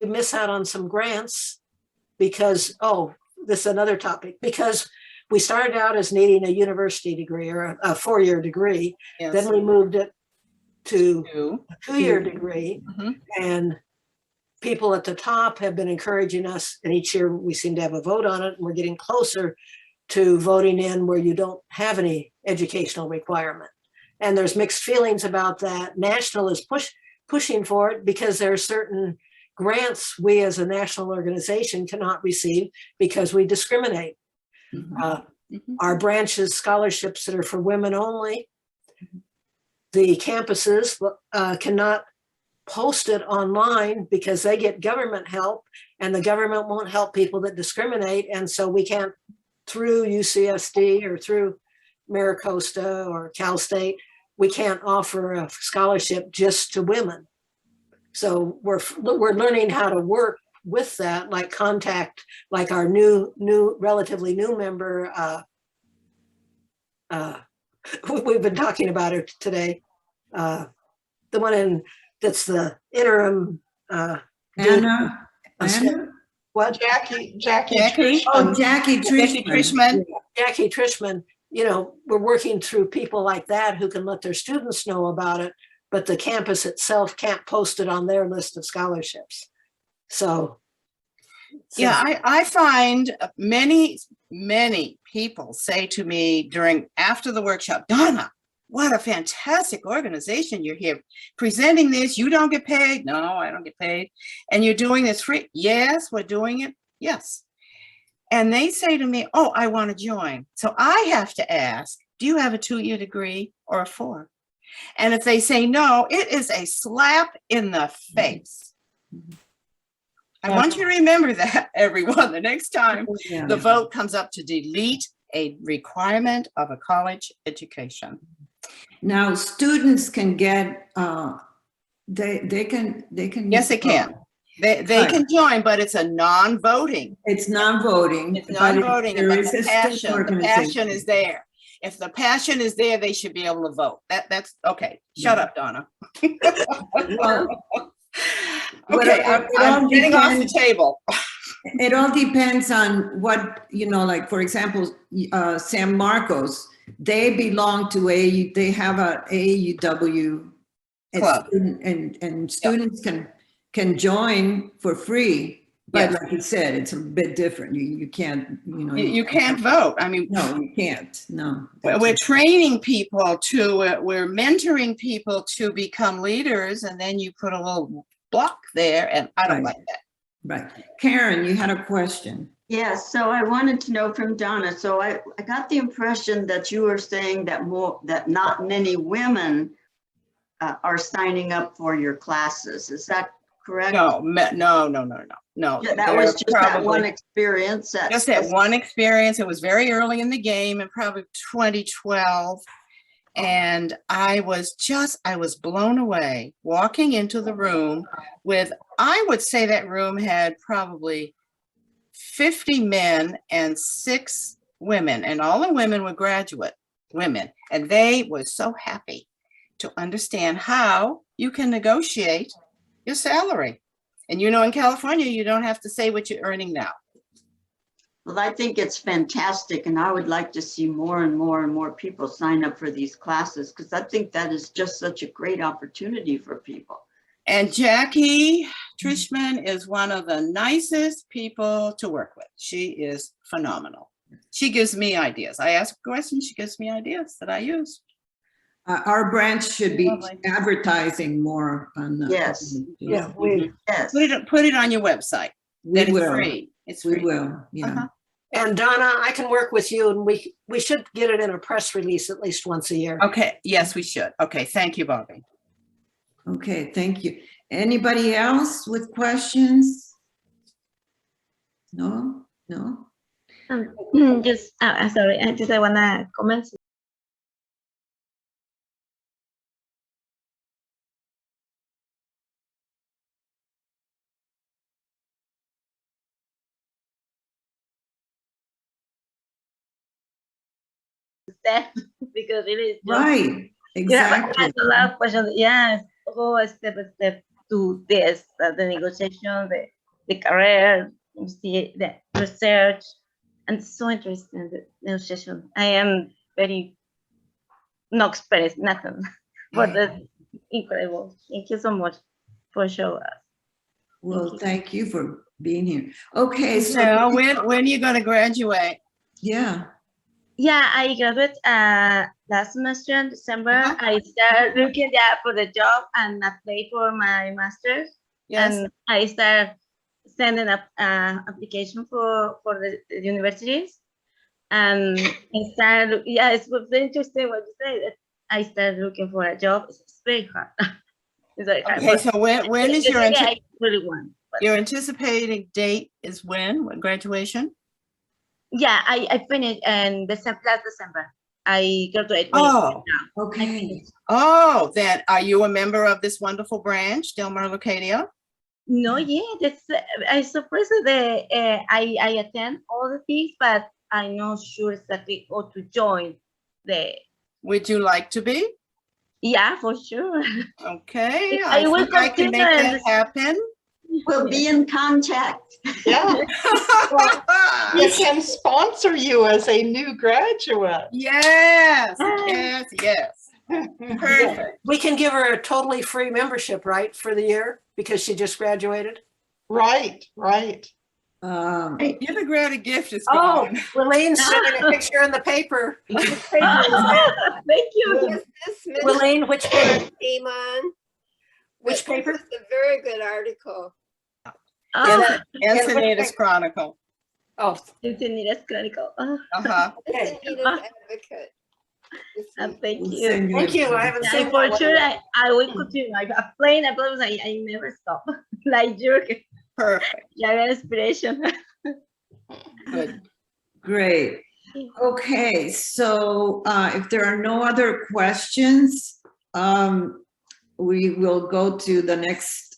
miss out on some grants because, oh, this is another topic, because we started out as needing a university degree or a 4-year degree. Yes. Then we moved it to a 2-year degree. And people at the top have been encouraging us, and each year we seem to have a vote on it, and we're getting closer to voting in where you don't have any educational requirement. And there's mixed feelings about that. National is pushing for it because there are certain grants we as a national organization cannot receive because we discriminate. Our branches, scholarships that are for women only, the campuses cannot post it online because they get government help, and the government won't help people that discriminate. And so we can't, through UCSD or through MiraCosta or Cal State, we can't offer a scholarship just to women. So we're learning how to work with that, like contact, like our relatively new member. We've been talking about her today. The one that's the interim. Anna? What? Jackie Jackie? Oh, Jackie Trishman. Jackie Trishman. You know, we're working through people like that who can let their students know about it, but the campus itself can't post it on their list of scholarships. So yeah, I find many people say to me after the workshop, Donna, what a fantastic organization you're here presenting this. You don't get paid. No, I don't get paid. And you're doing this free. Yes, we're doing it. Yes. And they say to me, oh, I want to join. So I have to ask, do you have a 2-year degree or a 4? And if they say no, it is a slap in the face. I want you to remember that, everyone, the next time the vote comes up to delete a requirement of a college education. Now, students can get, they can. Yes, they can. They can join, but it's a non-voting. It's non-voting. It's non-voting, but the passion is there. If the passion is there, they should be able to vote. That's okay. Shut up, Donna. Okay, I'm getting off the table. It all depends on what, like, for example, San Marcos, they belong to they have a AUW club, and students can join for free. But like you said, it's a bit different. You can't, you can't vote. I mean, no, you can't. No. We're training people we're mentoring people to become leaders, and then you put a little block there, and I don't like that. Right. Karen, you had a question. Yes, so I wanted to know from Donna. So I got the impression that you were saying that not many women are signing up for your classes. Is that correct? No. Yeah, that was just that one experience. Just that one experience. It was very early in the game, in probably 2012. And I was blown away walking into the room with, I would say that room had probably 50 men and 6 women, and all the women were graduate women. And they were so happy to understand how you can negotiate your salary. And in California, you don't have to say what you're earning now. Well, I think it's fantastic, and I would like to see more and more and more people sign up for these classes, because I think that is just such a great opportunity for people. And Jackie Trishman is one of the nicest people to work with. She is phenomenal. She gives me ideas. I ask questions, she gives me ideas that I use. Our branch should be advertising more on the. Yes. Yeah. Yes. Put it on your website. We will. It's free. It's free. We will. Yeah. And Donna, I can work with you, and we should get it in a press release at least once a year. Okay. Yes, we should. Okay. Thank you, Bobby. Okay. Thank you. Anybody else with questions? No. Just sorry, I just wanna comment. That because it is Right. Exactly. Yeah, a lot of questions. Yes, go step by step to this, the negotiation, the career, the research, and so interesting the negotiation. I am very no express nothing, but that's incredible. Thank you so much for showing us. Well, thank you for being here. Okay, so So when are you going to graduate? yeah. Yeah, I graduated last semester in December. Uh-huh. I started looking for the job and applied for my master's. Yes. And I started sending up application for the universities. And I started, yeah, it's very interesting what you say. That I started looking for a job. It's very hard. It's very hard. Okay, so when is your I really want. But your anticipated date is when graduation? yeah, I finished in last December. I graduated. Oh, Okay. oh, then are you a member of this wonderful branch, Del Mar-Leucadia? No, yeah, that's I surprised that I attend all the things, but I'm not sure exactly how to join the. Would you like to be? Yeah, for sure. Okay, I will think I can make consider that happen. We'll be in contact. Yeah, we can sponsor you as a new graduate. Yes, yes, yes. Perfect. We can give her a totally free membership, right, for the year because she just graduated. Right, right. Give a grad gift is Oh, gone. Willine's sending a picture in the paper. Which paper is that? Thank you. Was this Miss Willine, which paper? came on? Which But paper? This is a very good article. Oh, Encinitas Chronicle. Oh, Encinitas Chronicle. Oh, Uh-huh. okay. Encinitas Advocate. thank We'll you. send Thank you. I haven't Yeah, seen for that sure, one. I will continue. I playing. I never stop. Like you, Perfect. yeah, inspiration. Good. Great. Okay, so if there are no other questions, we will go to the next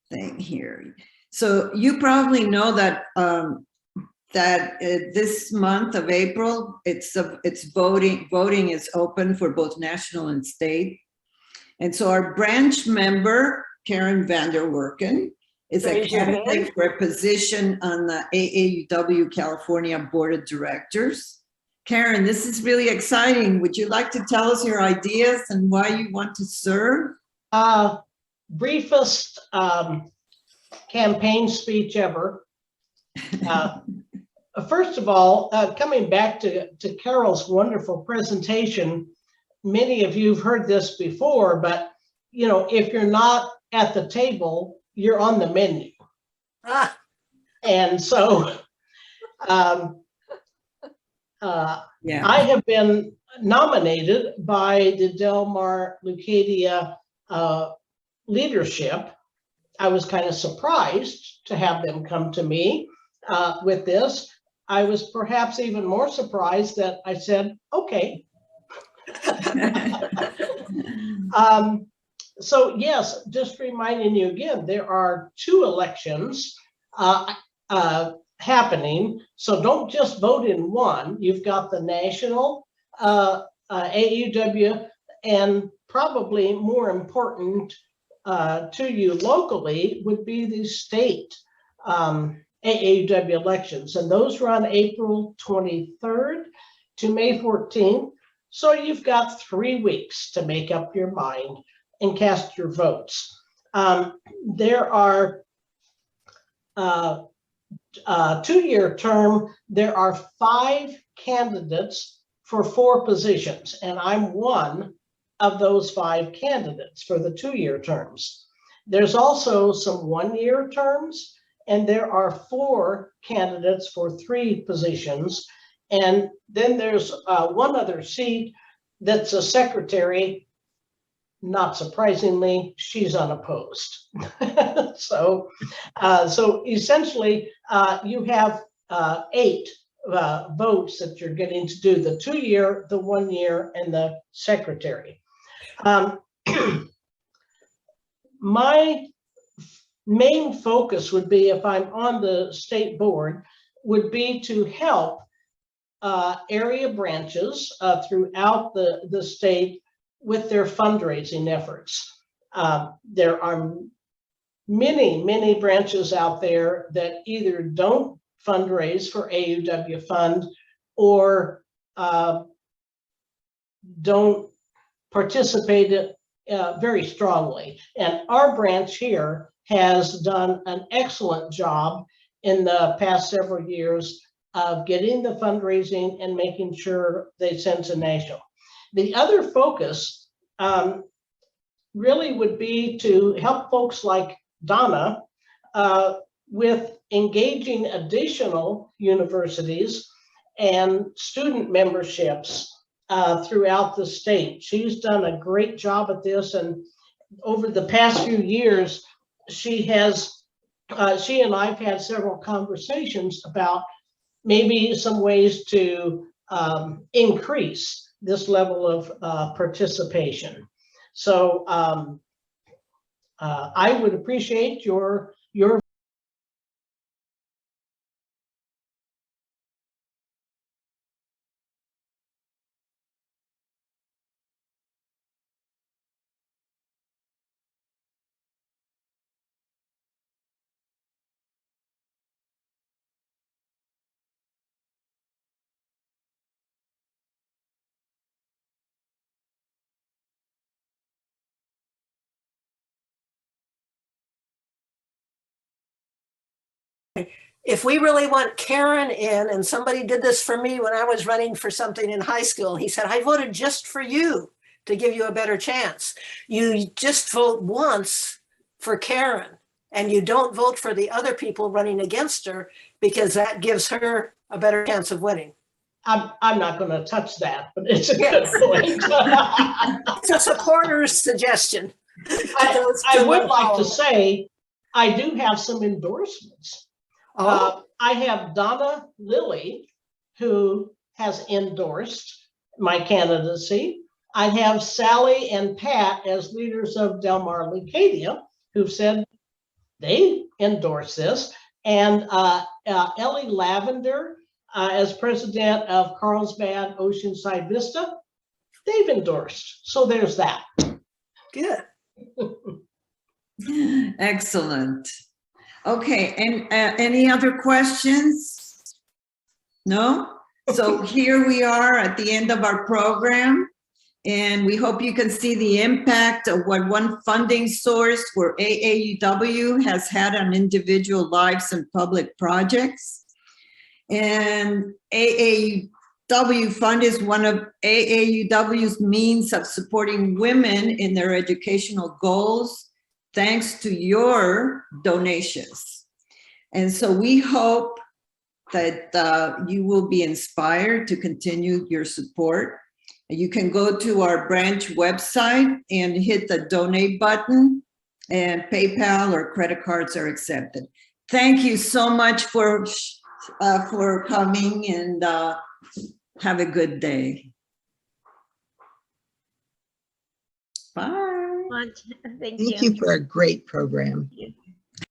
thing here. So you probably know that this month of April, it's voting. Voting is open for both national and state, and so our branch member Karen Vanderwerken is a Raise your hand. candidate for a position on the AAUW California Board of Directors. Karen, this is really exciting. Would you like to tell us your ideas and why you want to serve? Briefest campaign speech ever. First of all, coming back to Carol's wonderful presentation, many of you have heard this before, but you know, if you're not at the table, you're on the menu. Ah, And so Yeah. I have been nominated by the Del Mar-Leucadia leadership. I was kind of surprised to have them come to me with this. I was perhaps even more surprised that I said, okay. So yes, just reminding you again, there are 2 elections happening. So don't just vote in one. You've got the national AUW, and probably more important to you locally would be the state AAUW elections. And those run April 23rd to May 14th. So you've got 3 weeks to make up your mind and cast your votes. There are 2-year term, there are 5 candidates for 4 positions, and I'm one of those 5 candidates for the 2-year terms. There's also some 1-year terms, and there are 4 candidates for 3 positions. And then there's one other seat that's a secretary. Not surprisingly, she's unopposed. So essentially, you have 8 votes that you're getting to do the 2-year, the 1-year, and the secretary. My main focus would be, if I'm on the state board, would be to help area branches throughout the state with their fundraising efforts. There are many branches out there that either don't fundraise for AUW Fund or don't participate very strongly. And our branch here has done an excellent job in the past several years of getting the fundraising and making sure they send to national. The other focus really would be to help folks like Donna with engaging additional universities and student memberships throughout the state. She's done a great job at this, and over the past few years, she and I've had several conversations about maybe some ways to increase this level of participation. So I would appreciate your if we really want Karen in, and somebody did this for me when I was running for something in high school, he said, I voted just for you to give you a better chance. You just vote once for Karen and you don't vote for the other people running against her, because that gives her a better chance of winning. I'm not going to touch that, but it's a good point. It's a supporter's suggestion. I would like to say, I do have some endorsements. I have Donna Lilly, who has endorsed my candidacy. I have Sally and Pat as leaders of Mar-Leucadia, who've said they endorse this. And Ellie Lavender, as president of Carlsbad Oceanside Vista, they've endorsed. So there's that. Good. Excellent. Okay, and any other questions? No? So here we are at the end of our program, and we hope you can see the impact of what one funding source for AAUW has had on individual lives and public projects. And AAUW Fund is one of AAUW's means of supporting women in their educational goals, thanks to your donations. And so we hope that you will be inspired to continue your support. You can go to our branch website and hit the donate button, and PayPal or credit cards are accepted. Thank you so much for coming, and have a good day. Bye. Thank Thank you for a great program. you.